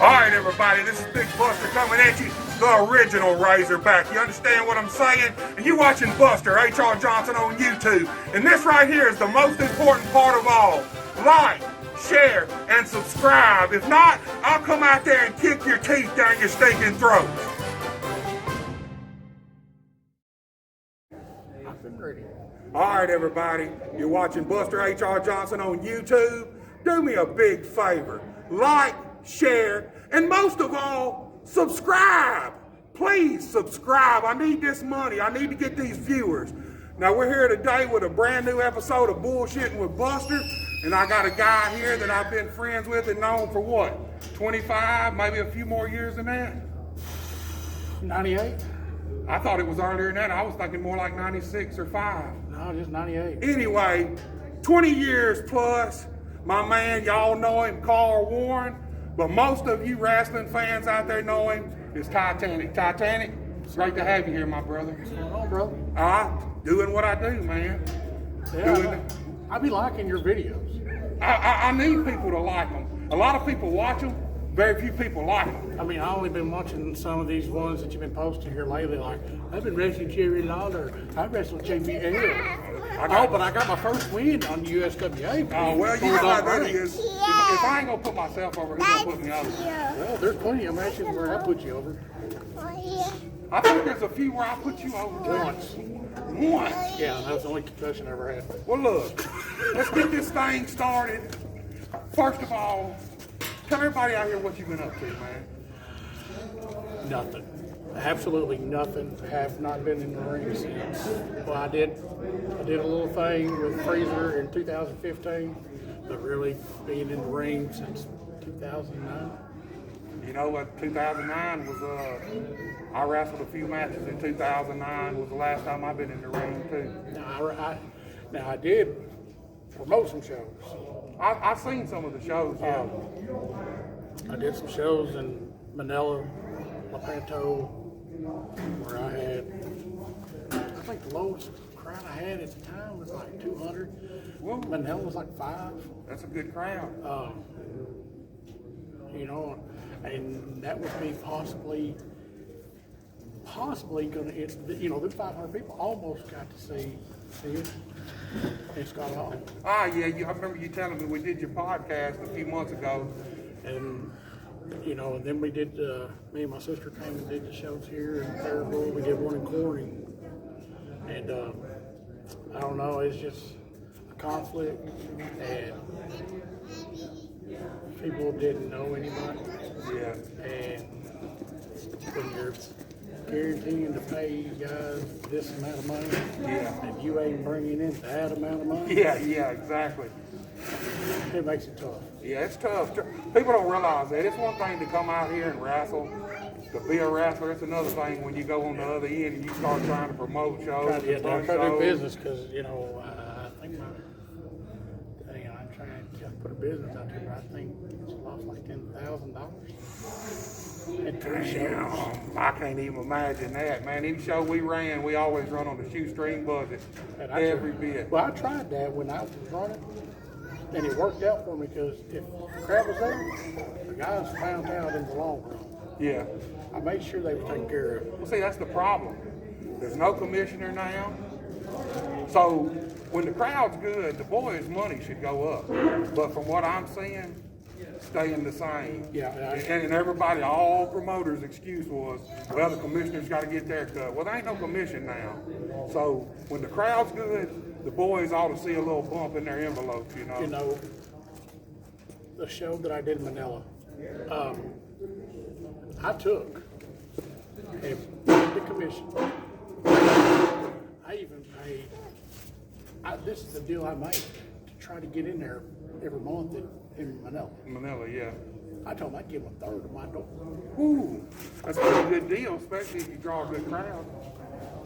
Alright everybody, this is Big Buster coming at you, the original Razorback. You understand what I'm saying? And you watching Buster, H.R. Johnson on YouTube. And this right here is the most important part of all. Like, share, and subscribe. If not, I'll come out there and kick your teeth down your stinking throat. I've been ready. Alright everybody, you're watching Buster H.R. Johnson on YouTube. Do me a big favor. Like, share, and most of all, subscribe. Please subscribe. I need this money. I need to get these viewers. Now we're here today with a brand new episode of Bullshitting with Buster, and I got a guy here that I've been friends with and known for what, 25, maybe a few more years than that? 98? I thought it was earlier than that. I was thinking more like 96 or 5. No, just 98. Anyway, 20 years plus. My man, y'all know him, Carl Warren. But most of you wrestling fans out there know him is Titanic. Titanic, it's great to have you here, my brother. What's going on, brother? Doing what I do, man. Yeah, I be liking your videos. I need people to like them. A lot of people watch them, very few people like them. I mean, I've only been watching some of these ones that you've been posting here lately. Like, I've been wrestling Jerry Lawler. I wrestled JBL. But I got my first win on USWA. Oh, well, you know how that is. If I ain't going to put myself over, who's going to put me over? Well, there's plenty of matches where I put you over. I think there's a few where I put you over. Once. Yeah, that was the only concussion I ever had. Well, look, let's get this thing started. First of all, tell everybody out here what you've been up to, man. Nothing. Absolutely nothing. Have not been in the ring since. Well, I did a little thing with Freezer in 2015, but really being in the ring since 2009. You know what? 2009 was. I wrestled a few matches in 2009. Was the last time I've been in the ring too. Now I did promote some shows. I've seen some of the shows. Yeah. I did some shows in Manila, Lepanto, where I think the lowest crowd I had at the time was like 200. Whoa. Manila was like 5. That's a good crowd. You know, and that would be possibly gonna, it's, you know, the 500 people almost got to see it. It's got all. Yeah, I remember you telling me we did your podcast a few months ago. And, you know, and then we did, me and my sister came and did the shows here in Faribault. We did one in Corning. And, I don't know, it's just a conflict. And people didn't know anybody. Yeah. And when you're guaranteeing to pay you guys this amount of money, and you ain't bringing in that amount of money. Yeah, exactly. It makes it tough. Yeah, it's tough. People don't realize that. It's one thing to come out here and wrestle, to be a wrestler. It's another thing when you go on the other end and you start trying to promote shows. Try to do business because, you know, I think I'm trying to put a business out there, but I think it's lost like $10,000 in 3 shows. I can't even imagine that, man. Any show we ran, we always run on the shoestring budget. Every bit. Well, I tried that when I was running, and it worked out for me because if the crowd was there, the guys found out in the long run. Yeah. I made sure they were taken care of. Well, see, that's the problem. There's no commissioner now. So when the crowd's good, the boys' money should go up. But from what I'm seeing, staying the same. Yeah. And everybody, all promoters' excuse was, well, the commissioner's got to get their cut. Well, there ain't no commission now. So when the crowd's good, the boys ought to see a little bump in their envelopes, you know. You know, the show that I did in Manila, I took and paid the commission. I even paid, this is the deal I made, to try to get in there every month in Manila. Manila, yeah. I told them I'd give them a third of my door. Ooh, that's a pretty good deal, especially if you draw a good crowd.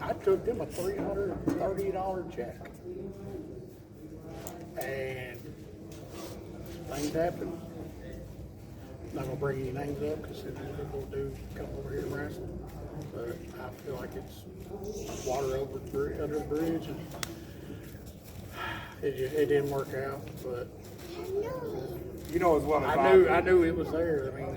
I took them a $330 check. And things happen. Not gonna bring any names up because people do come over here and wrestle. But I feel like it's water under the bridge, and it didn't work out. But You know as well as I knew it was there. I mean,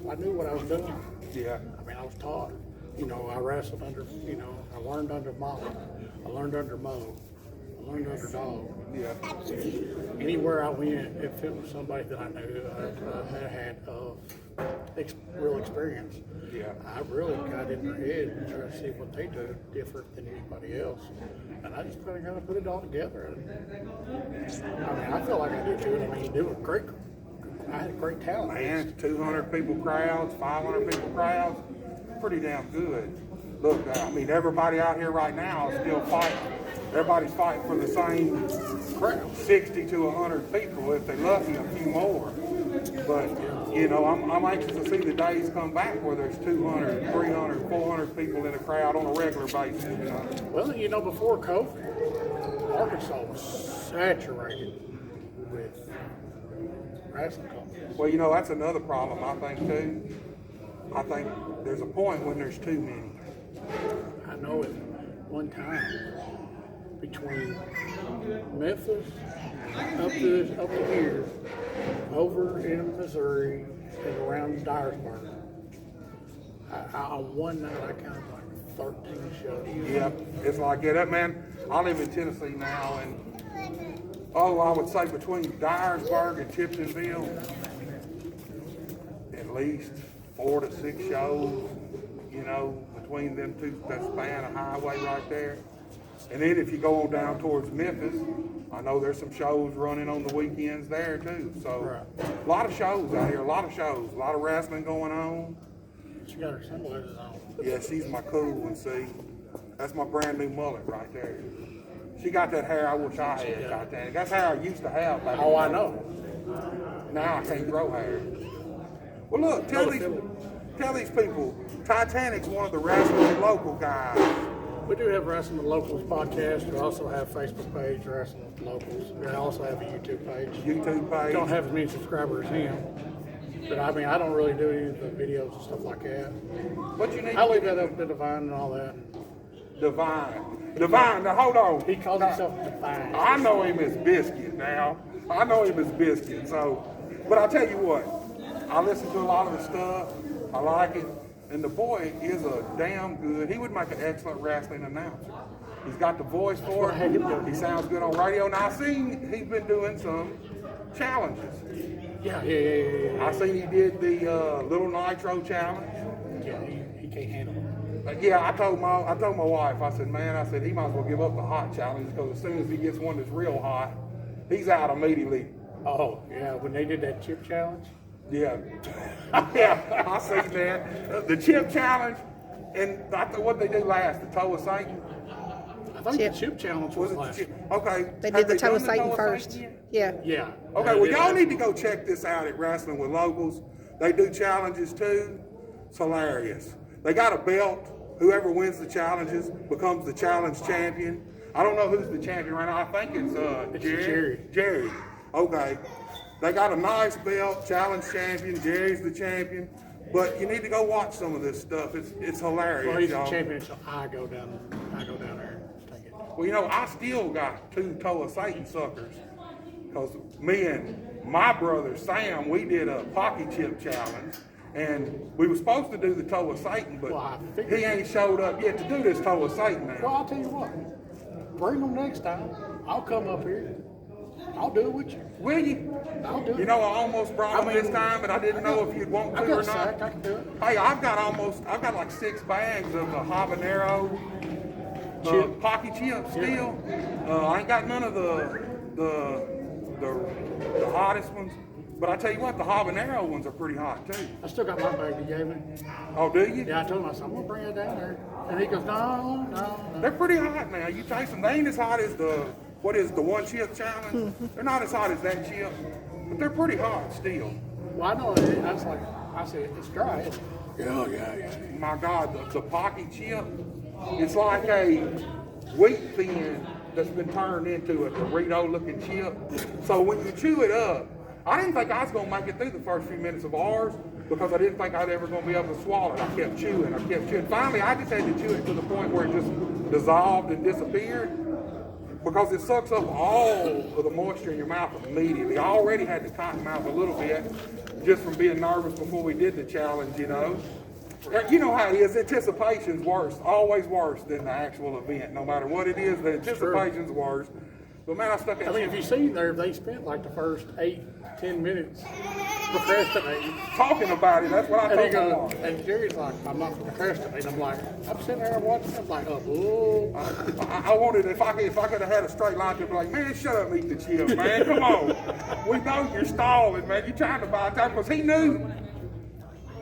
I knew what I was doing. Yeah. I mean, I was taught. You know, I wrestled under, you know, I learned under Molly. I learned under Mo. I learned under Dog. Yeah. Anywhere I went, if it was somebody that I knew had real experience, Yeah. I really got in their head and tried to see what they do different than anybody else. And I just kind of put it all together. I mean, I feel like I did good. I mean, they were great. I had a great talent. Man, 200 people crowds, 500 people crowds, pretty damn good. Look, I mean, everybody out here right now is still fighting. Everybody's fighting for the same crowd, 60 to 100 people. If they're lucky, a few more. But, you know, I'm anxious to see the days come back where there's 200, 300, 400 people in a crowd on a regular basis. You know? Well, you know, before COVID, Arkansas was saturated with wrestling companies. Well, you know, that's another problem, I think, too. I think there's a point when there's too many. I know at one time between Memphis up to here, over in Missouri and around Dyersburg, on one night I counted like 13 shows. Yeah, it's like that, man. I live in Tennessee now, and I would say between Dyersburg and Tiptonville, at least 4 to 6 shows, you know, between them two, that span a highway right there. And then if you go on down towards Memphis, I know there's some shows running on the weekends there too. So a lot of shows out here, a lot of wrestling going on. She got her sunglasses on. Yeah, she's my cool one, see. That's my brand new mullet right there. She got that hair I wish I had, Titanic. That's hair I used to have back Oh, I in the day. know. Now I can't grow hair. Well, look, tell these people, Titanic's one of the wrestling local guys. We do have Wrestling with Locals podcast. We also have a Facebook page, Wrestling with Locals. We also have a YouTube page. YouTube page. Don't have as many subscribers as him. But I mean, I don't really do any of the videos and stuff like that. What you need? I leave that up to Divine and all that. Divine, now hold on. He calls himself Divine. I know him as Biscuit now. I know him as Biscuit. So, but I'll tell you what, I listen to a lot of the stuff. I like it. And the boy is a damn good, he would make an excellent wrestling announcer. He's got the voice for it. He sounds good on radio. Now I seen he's been doing some challenges. Yeah. I seen he did the Little Nitro challenge. Yeah, he can't handle it. Yeah, I told my wife, I said, man, he might as well give up the hot challenge because as soon as he gets one that's real hot, he's out immediately. Oh, yeah, when they did that chip challenge. Yeah, yeah, I see that. The chip challenge, and what they do last, the toe of Satan. I think the chip challenge was Was it last. the chip? Okay. They Have did the toe of done Satan first. yet? Yeah. Yeah. Okay, well, y'all need to go check this out at Wrestling with Locals. They do challenges too. It's hilarious. They got a belt. Whoever wins the challenges becomes the challenge champion. I don't know who's the champion right now. I think it's Jerry. Jerry. Okay. They got a nice belt, challenge champion. Jerry's the champion. But you need to go watch some of this stuff. It's hilarious. Well, he's the y'all. champion, so I go down there and take it. Well, you know, I still got 2 toe of Satan suckers. Because me and my brother Sam, we did a Pocky Chip challenge. And we were supposed to do the toe of Satan, but he ain't showed up yet to do this toe of Satan now. Well, I'll tell you what. Bring them next time. I'll come up here. I'll do it with you. Will you? I'll do it. You know, I almost brought him this time, but I didn't know if you'd want to I got or a sack. not. I can do it. Hey, I've got like 6 bags of the habanero Pocky Chip still. I ain't got none of the hottest ones. But I tell you what, the habanero ones are pretty hot too. I still got my bag you gave me. Oh, do you? Yeah, I told him, I said, I'm going to bring it down there. And he goes, no. They're pretty hot now. You taste them. They ain't as hot as the one chip challenge. They're not as hot as that chip, but they're pretty hot still. Well, I know. I said, it's dry. Yeah. My God, the Pocky chip, it's like a wheat thin that's been turned into a Dorito-looking chip. So when you chew it up, I didn't think I was going to make it through the first few minutes of ours because I didn't think I'd ever going to be able to swallow it. I kept chewing. Finally, I just had to chew it to the point where it just dissolved and disappeared. because it sucks up all of the moisture in your mouth immediately. I already had the cotton mouth a little bit just from being nervous before we did the challenge, you know. You know how it is, anticipation's worse, always worse than the actual event. No matter what it is, the anticipation's worse. But man, I stuck at if you see there, they spent like the first 8-10 minutes procrastinating. Talking about it, that's what I told them. And Jerry's like, I'm not procrastinating. I'm like, I'm sitting there watching, I'm like, oh. I wanted, if I could have had a straight line to be like, man, shut up, eat the chips, man, come on. We know you're stalling, man, you're trying to buy time, because he knew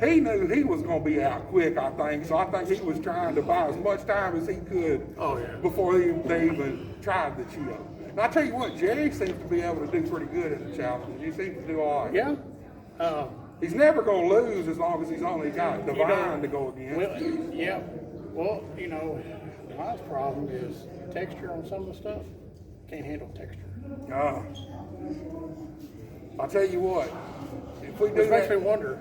he was going to be out quick, I think. So I think he was trying to buy as much time as he could before they even tried the chip. And I tell you what, Jerry seems to be able to do pretty good at the challenge. He seems to do all right. Yeah. He's never going to lose as long as he's only got Divine to go against. Well, yeah. Well, you know, my problem is texture on some of the stuff. Can't handle texture. I'll tell you what, if we do Which makes me wonder,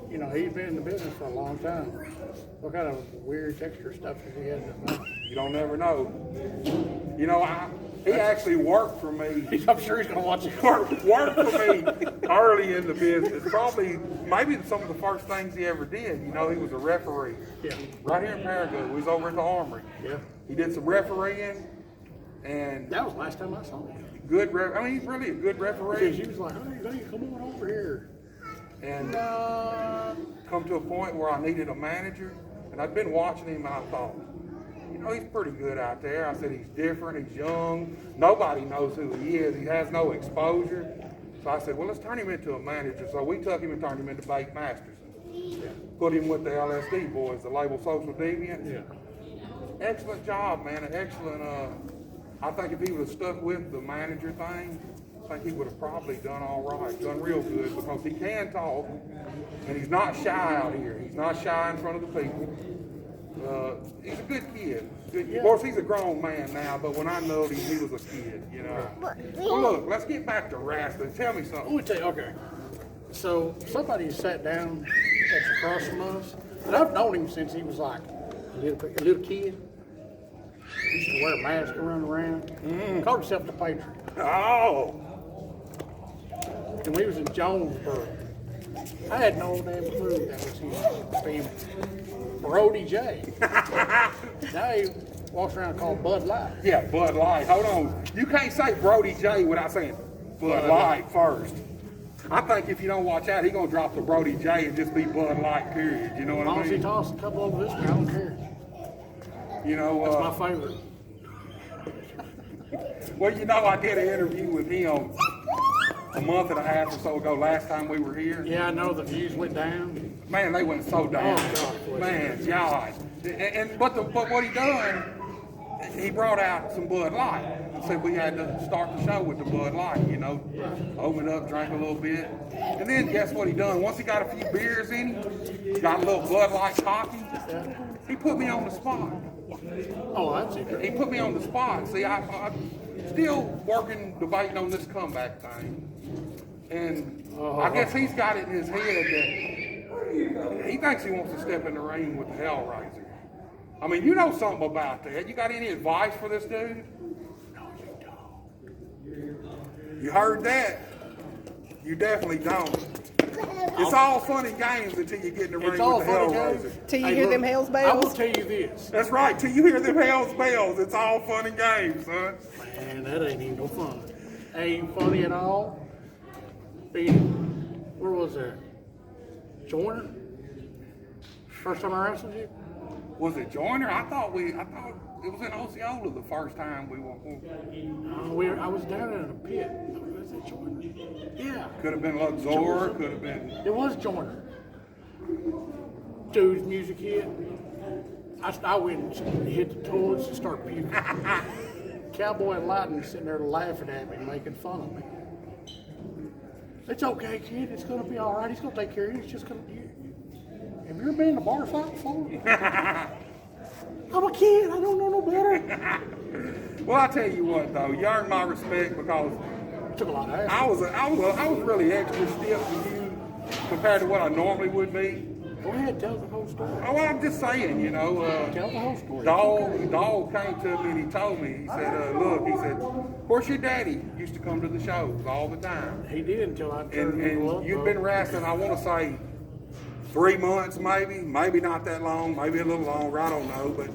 you know, he's been in the business for a long time. What kind of weird texture stuff has he had in his mouth? You don't never know. You know, he actually worked for me. I'm sure he's going to watch it. Worked for me early in the business. Probably, maybe some of the first things he ever did. You know, he was a referee. Yeah. Right here in Paraguay. We was over at the Armory. Yeah. He did some refereeing, and that was the last time I saw him. I mean, he's really a good referee. Because he was like, hey, come on over here. And come to a point where I needed a manager, and I'd been watching him, and I thought, you know, he's pretty good out there. I said, he's different, he's young, nobody knows who he is, he has no exposure. So I said, well, let's turn him into a manager. So we took him and turned him into Bait Masters. Yeah. Put him with the LSD boys, the label Social Deviants. Yeah. Excellent job, man, an excellent, I think if he would have stuck with the manager thing, I think he would have probably done all right, done real good, because he can talk, and he's not shy out here. He's not shy in front of the people. He's a good kid. Of course, he's a grown man now, but when I know him, he was a kid, you know. Well, look, let's get back to wrestling. Tell me something. Let me tell you, okay. So, somebody sat down that's across from us, and I've known him since he was like a little kid. He used to wear a mask and run around. Called himself the Patriot. Oh! And we was in Jonesboro. I had no damn clue that was his family. Brody J. Now he walks around called Bud Light. Yeah, Bud Light. Hold on. You can't say Brody J without saying Bud Light first. I think if you don't watch out, he's going to drop the Brody J and just be Bud Light, period. You know what I mean? As long as he tosses a couple over this one, I don't care. You know, that's my favorite. Well, you know, I did an interview with him a month and a half or so ago, last time we were here. Yeah, I know the views went down. Man, they went so down. Oh, God. Man, God. But what he done, he brought out some Bud Light. He said we had to start the show with the Bud Light, you know. Open up, drank a little bit. And then guess what he done? Once he got a few beers in him, got a little Bud Light coffee, he put me on the spot. Oh, that's it. He put me on the spot. See, I'm still working, debating on this comeback thing. And I guess he's got it in his head that he thinks he wants to step in the ring with the Hellraiser. I mean, you know something about that. You got any advice for this dude? No, you don't. You heard that? You definitely don't. It's all fun and games until you get in the ring with the Hellraiser. Till you hear them Hell's bells? I will tell you this. That's right. Till you hear them Hell's bells, it's all fun and games, son. Man, that ain't even no fun. Ain't funny at all. Where was that? Joyner? First time I wrestled you? Was it Joyner? I thought it was in Osceola the first time we were. I was down in a pit. Was it Joyner? Yeah. Could have been Luxor. Could have been. It was Joyner. Dude's music hit. I went and hit the toilets and started puking. Cowboy and Lightning sitting there laughing at me, making fun of me. It's okay, kid. It's going to be all right. He's going to take care of you. It's just going to be. Have you ever been in a bar fight before? I'm a kid. I don't know no better. Well, I tell you what, though, you earned my respect because it took a lot of ass. I was really extra stiff with you compared to what I normally would be. Go ahead, tell the whole story. Oh, well, I'm just saying, you know. Tell the whole story. Dog came to me and he told me, he said, look, he said, of course your daddy used to come to the shows all the time. He did until I turned And you've been wrestling, I want to say, 3 months maybe not that long, maybe a little longer, I don't know. But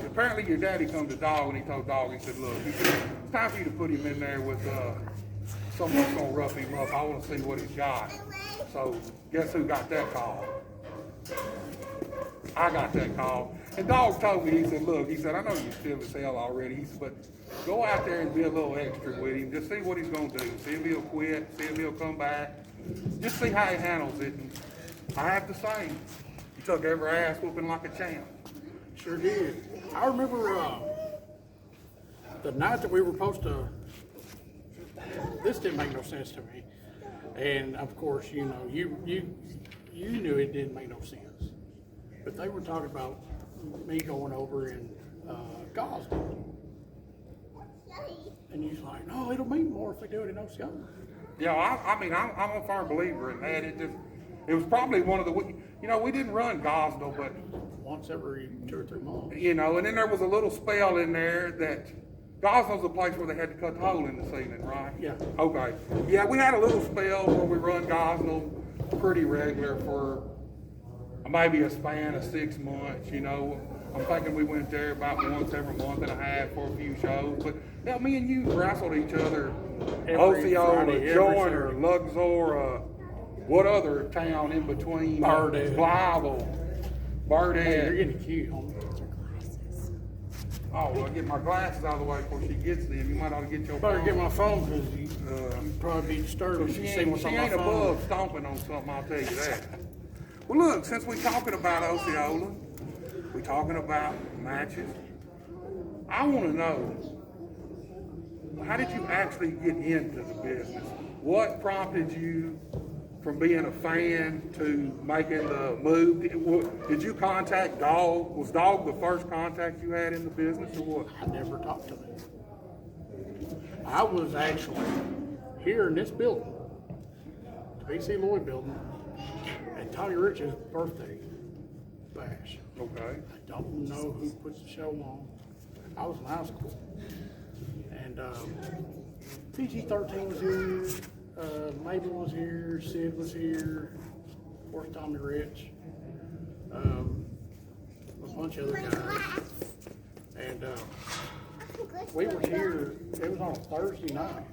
apparently your daddy come to Dog and he told Dog, he said, look, he said, it's time for you to put him in there with someone's going to rough him up. I want to see what he's got. So guess who got that call? I got that call. And Dog told me, he said, look, he said, I know you're still as hell already, he said, but go out there and be a little extra with him. Just see what he's going to do. See if he'll quit, see if he'll come back. Just see how he handles it. And I have to say, he took every ass whooping like a champ. Sure did. I remember the night that we were supposed to, this didn't make no sense to me. And of course, you know, you knew it didn't make no sense. But they were talking about me going over in Gosden. And he's like, no, it'll mean more if they do it in Osceola. Yeah, I mean, I'm a firm believer in that. It was probably one of the, you know, we didn't run Gosnell, but once every 2 or 3 months. You know, and then there was a little spell in there that Gosnell's a place where they had to cut the hole in the ceiling, right? Yeah. Okay. Yeah, we had a little spell where we run Gosnell pretty regular for maybe a span of 6 months, you know. I'm thinking we went there about once every month and a half for a few shows. But yeah, me and you wrestled each other. Osceola, Joyner, Luxor, what other town in between? Bardell. Bardell. Hey, you're getting cute, homie. Oh, well, I'll get my glasses out of the way before she gets them. You might ought to get your Better phone. get my phone because you'd probably be disturbed if you see what's on my ain't phone. above stomping on something, I'll tell you that. Well, look, since we're talking about Osceola, we're talking about matches, I want to know, how did you actually get into the business? What prompted you from being a fan to making the move? Did you contact Dog? Was Dog the first contact you had in the business or what? I never talked to him. I was actually here in this building, the B.C. Lloyd building, at Tommy Rich's birthday bash. Okay. I don't know who put the show on. I was in high school. And PG-13 was here, Mabel was here, Sid was here, of course Tommy Rich, a bunch of other guys. And we were here, it was on a Thursday night.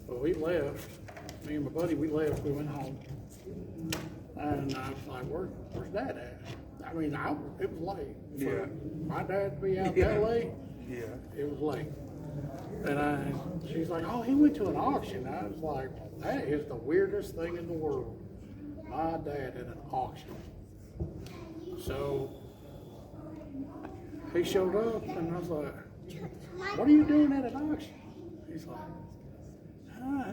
But we left, me and my buddy, we left, we went home. And I was like, where's Dad at? I mean, it was late. Yeah. For my dad to be out that late, Yeah. it was late. And she's like, oh, he went to an auction. I was like, that is the weirdest thing in the world. My dad at an auction. So he showed up and I was like, what are you doing at an auction? He's like,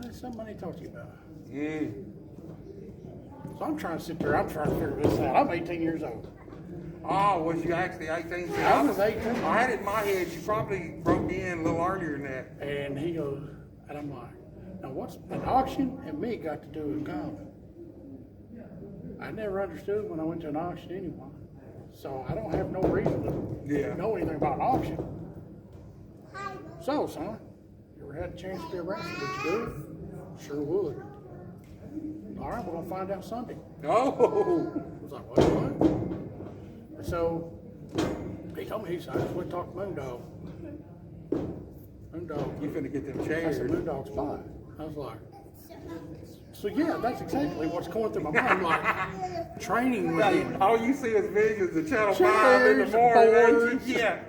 there's something I need to talk to you about. So I'm trying to sit there, I'm trying to figure this out. I'm 18 years old. Oh, was you actually 18? I was 18. I had it in my head, you probably broke in a little earlier than that. And he goes, and I'm like, now what's an auction and me got to do with common? I never understood when I went to an auction anyway. So I don't have no reason to know anything about an auction. So, son, you ever had a chance to be a wrestler? Would you do it? Sure would. All right, we're going to find out Sunday. Oh! I was like, what? So he told me, I just went to talk to Moondog. Moondog. You finna get them I chairs. said, Moondog's fine. I was like, so yeah, that's exactly what's going through my mind. Like, training with him. All you see is visions of Channel 5 in the morning. Boards. Yeah.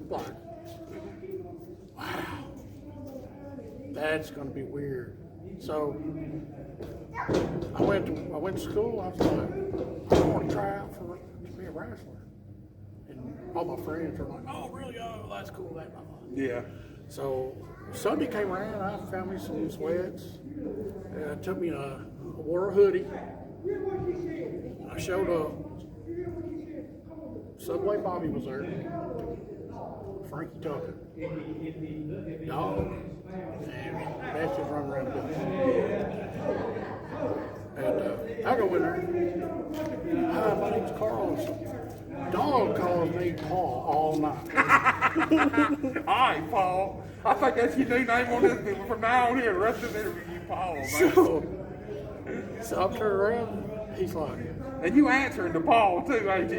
Like, wow, that's going to be weird. So I went to school. I was like, I want to try out to be a wrestler. And all my friends were like, oh, really? Oh, that's cool. That, blah, blah. Yeah. So Sunday came around. I found me some sweats. Took me I wore a hoodie. I showed up. Subway Bobby was there. Frankie Tucker. Dog. And that's just running around the building. And I go in there. Hi, my name's Carl. Dog calls me Paul all night. All right, Paul. I think that's your new name on this from now on here. The rest of the interview, you Paul, man. So I turn around. He's like, and you answering to Paul too, ain't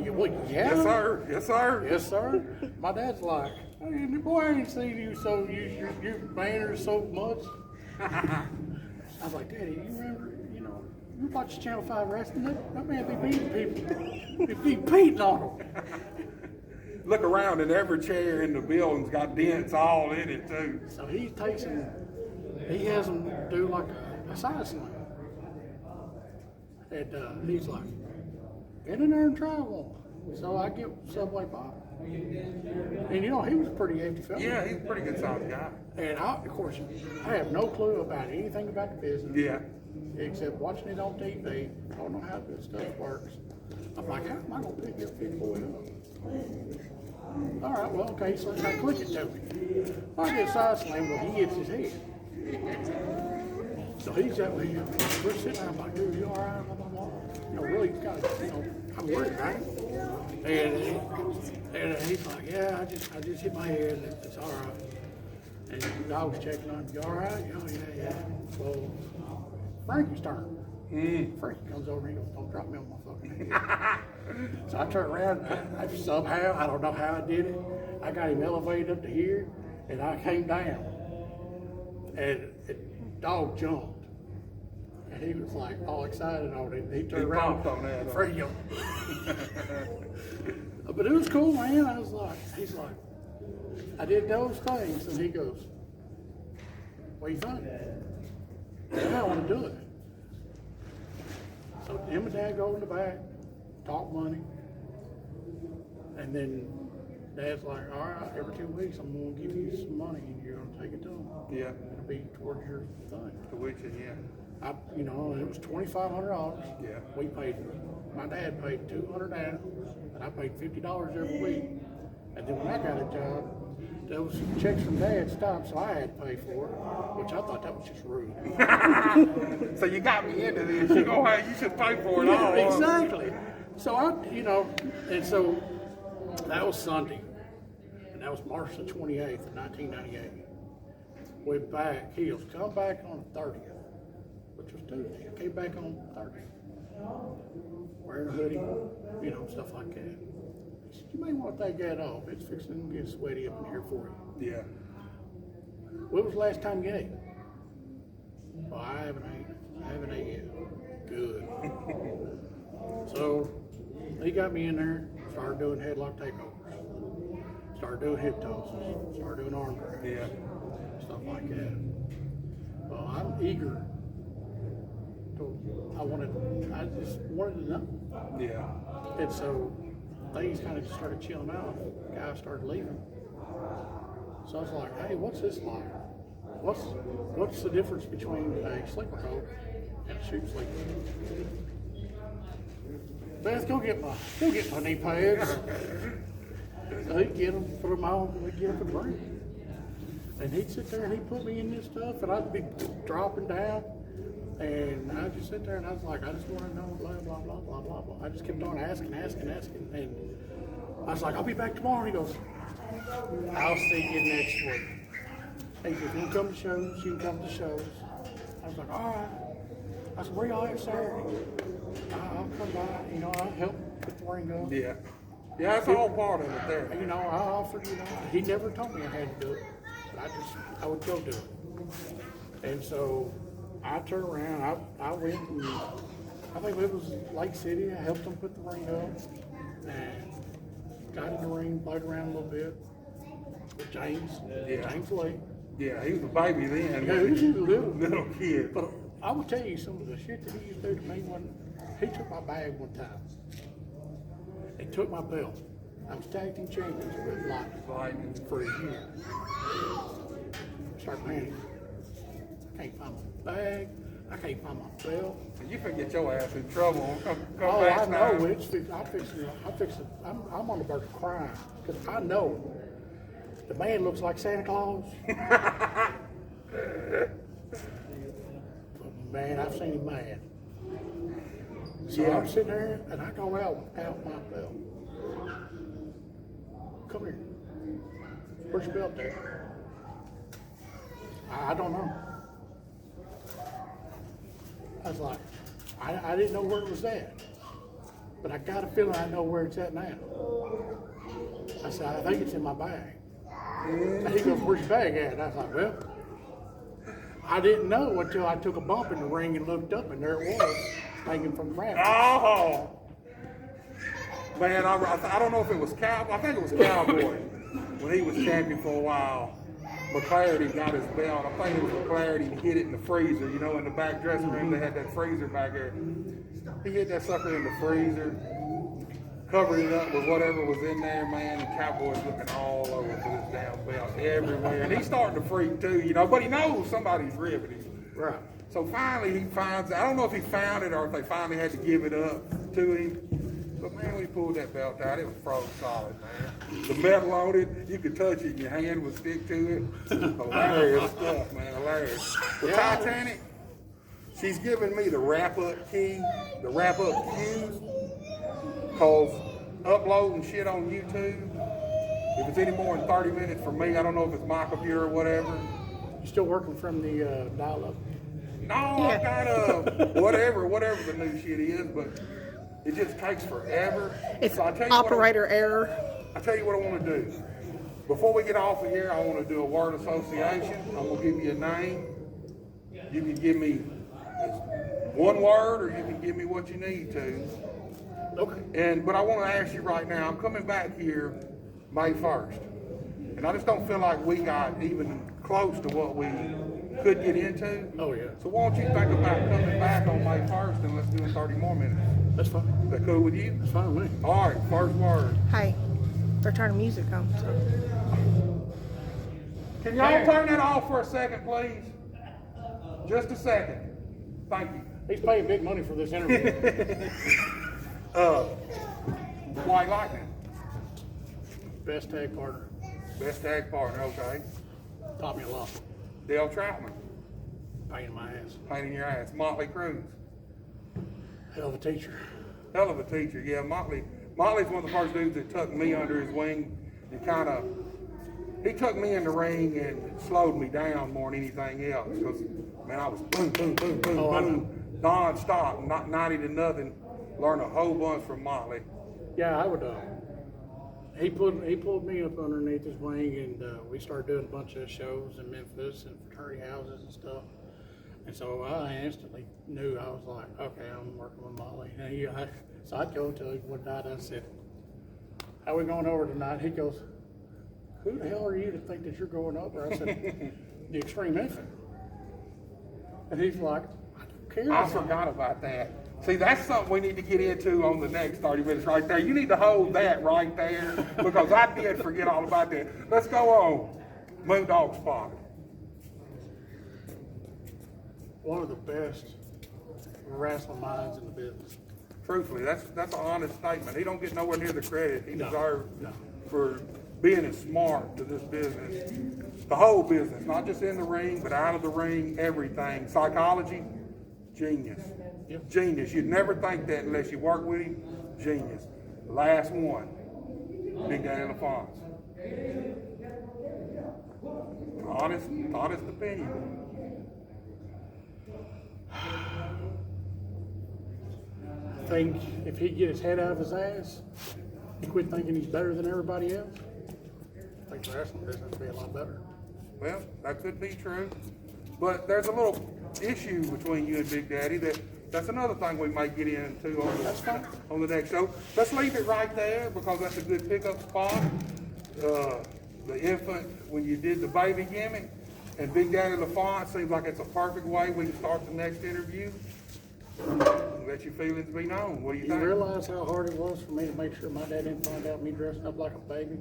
you? Well, yeah. Yes, sir. Yes, sir. Yes, sir. My dad's like, hey, boy, I ain't seen you so your manners so much. I was like, Daddy, you remember, you watch Channel 5 wrestling? That man be beating people. He be beating on them. Look around, and every chair in the building's got dents all in it too. So he has them do like a side slam. And he's like, get in there and try one. So I get Subway Bob. And he was a pretty hefty fella. Yeah, he's a pretty good sized guy. And of course, I have no clue about anything about the business. Yeah. Except watching it on TV. I don't know how this stuff works. I'm like, how am I going to pick this big boy up? All right, well, okay, so I click it to me. I get a side slam, but he hits his head. So he's at me, we're sitting there, I'm like, dude, you all right? Blah, blah, blah. Really kind of, I'm worried about it. And he's like, yeah, I just hit my head, it's all right. And the dog's checking on him, you all right? Oh, yeah. So Frankie's turn. Frankie comes over and he goes, don't drop me on my fucking head. So I turn around, I somehow, I don't know how I did it, I got him elevated up to here, and I came down. And the dog jumped. And he was like all excited on it. He turned around on that. Frankie goes, but it was cool, man. He's like, I did those things, and he goes, what do you think? I want to do it. So him and Dad go in the back, talk money, and then Dad's like, all right, every 2 weeks I'm going to give you some money and you're going to take it to them. Yeah. It'll be towards your thing. Tuition, yeah. And it was $2,500. Yeah. My dad paid $200 down, and I paid $50 every week. And then when I got a job, those checks from Dad stopped, so I had to pay for it, which I thought that was just rude. So you got me into this. You know how you should pay for it all. Exactly. So and so that was Sunday, and that was March the 28th of 1998. Went back. He was come back on the 30th, which was Tuesday. I came back on the 30th, wearing a hoodie, stuff like that. He said, you may want to take that off. It's fixing to get sweaty up in here for you. Yeah. When was the last time you ate? Well, I haven't ate yet. Good. So he got me in there, started doing headlock takeovers, started doing hip tosses, started doing arm drags, stuff like that. Well, I'm eager. I just wanted to know. Yeah. And so things kind of just started chilling out. Guys started leaving. So I was like, hey, what's this like? What's the difference between a sleeper coat and a shoot sleeper? Beth, go get my knee pads. So he'd get them, put them on, and we'd get up and bring. And he'd sit there and he'd put me in this stuff, and I'd be dropping down. And I'd just sit there and I was like, I just want to know, blah, blah, blah, blah, blah, blah. I just kept on asking. And I was like, I'll be back tomorrow. And he goes, I'll see you next week. He said, if you can come to shows, you can come to shows. I was like, all right. I said, where y'all at Saturday? I'll come by, I'll help put the ring up. Yeah. Yeah, that's all part of it there. I offered, he never told me I had to do it. But I would go do it. And so I turned around, I went and I think it was Lake City. I helped them put the ring up and got in the ring, played around a little bit with James Lee. Yeah, he was a baby then. Yeah, he was a little kid. But I will tell you some of the shit that he used to do to me when he took my bag one time. He took my belt. I was tag team champions with Lightning for a year. Start panicking. I can't find my bag. I can't find my belt. You forget your ass in trouble. Come Oh, back I know. now. I'm on the verge of crying because I know the man looks like Santa Claus. But man, I've seen him mad. So I'm sitting there, and I go out without my belt. Come here. Where's your belt there? I don't know. I was like, I didn't know where it was at. But I got a feeling I know where it's at now. I said, I think it's in my bag. And he goes, where's your bag at? And I was like, well, I didn't know until I took a bump in the ring and looked up, and there it was, hanging from the rafters. Oh! Man, I don't know if it was I think it was Cowboy when he was champion for a while. McClarty got his belt. I think it was McClarty. He hit it in the freezer. You know, in the back dressing room, they had that freezer back there. He hit that sucker in the freezer, covered it up with whatever was in there, man. And Cowboy's looking all over for this damn belt everywhere. And he's starting to freak too, you know, but he knows somebody's ripping him. Right. So finally he finds, I don't know if he found it or if they finally had to give it up to him. But man, when he pulled that belt out, it was frozen solid, man. The metal on it, you could touch it and your hand would stick to it. Hilarious stuff, man, hilarious. The Titanic, she's giving me the wrap-up key, the wrap-up cues, because uploading shit on YouTube, if it's any more than 30 minutes for me, I don't know if it's my computer or whatever. You still working from the dial-up? No, I got whatever the new shit is, but it just takes forever. It's so operator error. I tell you what I want to do. Before we get off of here, I want to do a word association. I'm going to give you a name. You can give me one word, or you can give me what you need to. Okay. But I want to ask you right now, I'm coming back here May 1st. And I just don't feel like we got even close to what we could get into. Oh, yeah. So why don't you think about coming back on May 1st and let's do it 30 more minutes. That's fine. Is that cool with you? That's fine with me. All right, first word. Hey, they're turning music on. So. Can y'all turn that off for a second, please? Just a second. Thank you. He's paying big money for this interview. White Lightning. Best tag partner. Best tag partner, okay. Taught me a lot. Dale Troutman. Pain in my ass. Pain in your ass. Motley Cruz. Hell of a teacher. Hell of a teacher, yeah. Motley's one of the first dudes that took me under his wing and he took me in the ring and slowed me down more than anything else. Because, man, I was boom, boom, boom, boom, boom, non-stop, not 90 to nothing. Learned a whole bunch from Motley. Yeah, I would. He pulled me up underneath his wing, and we started doing a bunch of shows in Memphis and fraternity houses and stuff. And so I instantly knew, I was like, okay, I'm working with Molly. And so I'd go to him one night, I said, how we going over tonight? He goes, who the hell are you to think that you're going over? I said, the Extreme Infant. And he's like, I don't care. I forgot about that. See, that's something we need to get into on the next 30 minutes right there. You need to hold that right there because I did forget all about that. Let's go on. Moondog Spot. One of the best wrestling minds in the business. Truthfully, that's an honest statement. He don't get nowhere near the credit he No. deserves for being as smart to this business. The whole business, not just in the ring, but out of the ring, everything. Psychology, genius. Yep. Genius. You'd never think that unless you work with him. Genius. Last one, Big Daddy LaFonce. Honest opinion. I think if he'd get his head out of his ass and quit thinking he's better than everybody else, I think the wrestling business would be a lot better. Well, that could be true. But there's a little issue between you and Big Daddy that's another thing we might get into on the next show. Let's leave it right there because that's a good pickup spot. The infant, when you did the baby gimmick, and Big Daddy LaFonce seems like it's a perfect way we can start the next interview. Let your feelings be known. What do you think? You realize how hard it was for me to make sure my dad didn't find out me dressing up like a baby?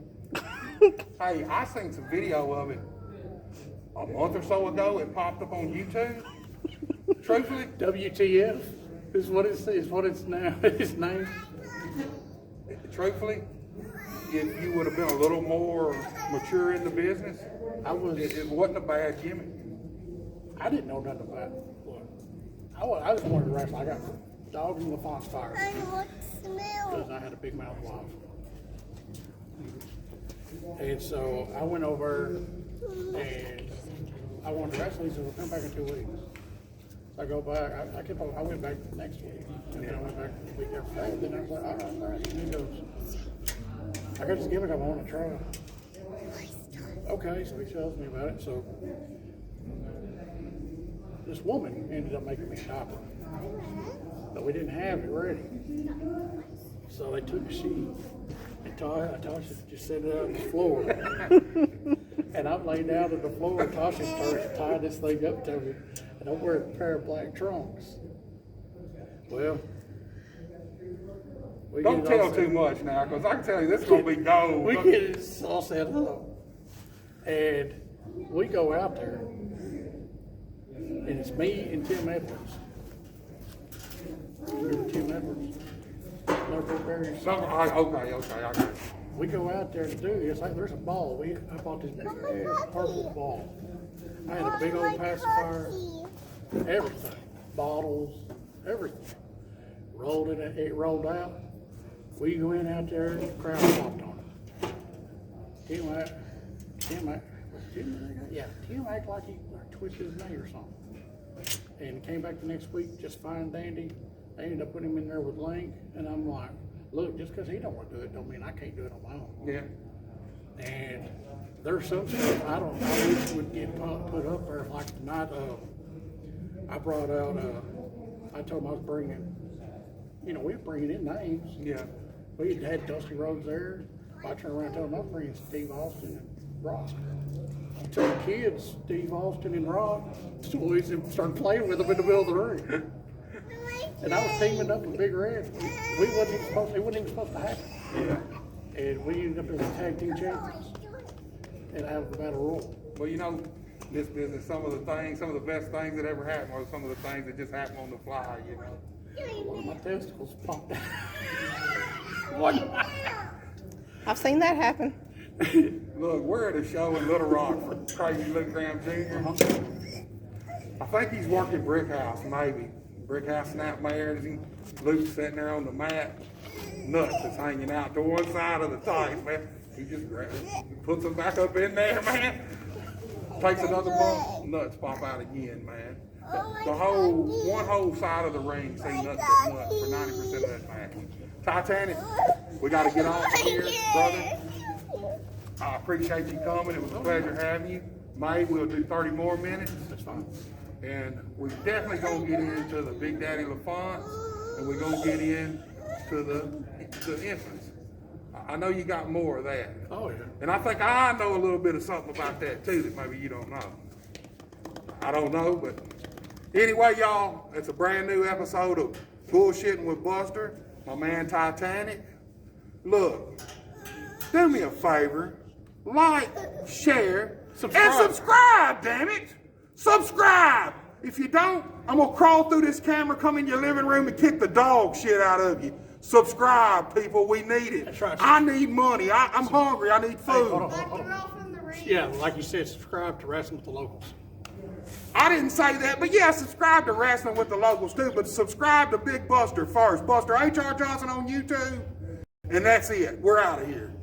Hey, I seen some video of it a month or so ago. It popped up on YouTube. Truthfully, WTF is what it's now. His name. Truthfully, if you would have been a little more mature in the business, it wasn't a bad gimmick. I didn't know nothing about it. I just wanted to wrestle. I got dog in LaFont's fire. I want smell. Because I had a big mouth wife. And so I went over and I wanted to wrestle. He said, "We'll come back in 2 weeks." So I go back. I went back next week. And then I went back the week after that. And then I was like, all right. And he goes, "I got this gimmick I want to try." Okay, so he tells me about it. So this woman ended up making me a diaper. But we didn't have it ready. So they took a sheet and Tasha just set it out on the floor. And I'm laying down on the floor and Tasha starts tying this thing up to me. And I'm wearing a pair of black trunks. Well, we Don't get it all tell set- too much now, because I can tell you this is going to be gold. We get it all set up. And we go out there. And it's me and Tim Edwards. Remember Tim Edwards? Liverpool Bears? Okay, I got it. We go out there to do this. Like, there's a ball. I bought this big ass purple ball. I had a big old pacifier, everything, bottles, everything. Rolled it. It rolled out. We went out there. The crowd popped on it. Tim acted like he twisted his knee or something. And came back the next week just fine and dandy. They ended up putting him in there with Link, and I'm like, look, just because he don't want to do it don't mean I can't do it on my own. Yeah. And there's some stuff I wish would get put up there. Like tonight, I brought out, I told him I was bringing, we were bringing in names. Yeah. We had Dusty Rhodes there. I turned around and told him I was bringing Steve Austin and Rock. I took the kids, Steve Austin and Rock, toys and started playing with them in the middle of the ring. And I was teaming up with Big Red. It wasn't even supposed to happen. Yeah. And we ended up as the tag team champions. And I have the battle royal. Well, this business, some of the best things that ever happened were some of the things that just happen on the fly, One of my testicles popped out. What? I've seen that happen. Look, we're at a show in Little Rock for Crazy Luke Graham Jr. I think he's working Brick House, maybe. Brick House Snapmares. Luke's sitting there on the mat. Nuts is hanging out to one side of the tights, man. He just grabs it, puts them back up in there, man. Takes another bump, nuts pop out again, man. One whole side of the ring see nuts at nuts for 90% of that match. Titanic, we got to get off of here, brother. I appreciate you coming. It was a pleasure having you. May, we'll do 30 more minutes. That's fine. And we're definitely going to get into the Big Daddy LaFonts, and we're going to get into the infants. I know you got more of that. Oh, yeah. And I think I know a little bit of something about that, too, that maybe you don't know. I don't know, but anyway, y'all, it's a brand new episode of Bullshitting with Buster, my man Titanic. Look, do me a favor, like, share, and subscribe, damn it! Subscribe! If you don't, I'm gonna crawl through this camera, come in your living room, and kick the dog shit out of you. Subscribe, people, we need it. That's right. I need money, I'm hungry, I need food. Hey, hold on. Yeah, like you said, subscribe to Wrestling with the Locals. I didn't say that, but yeah, subscribe to Wrestling with the Locals too, but subscribe to Big Buster first. Buster H.R. Johnson on YouTube, and that's it. We're out of here.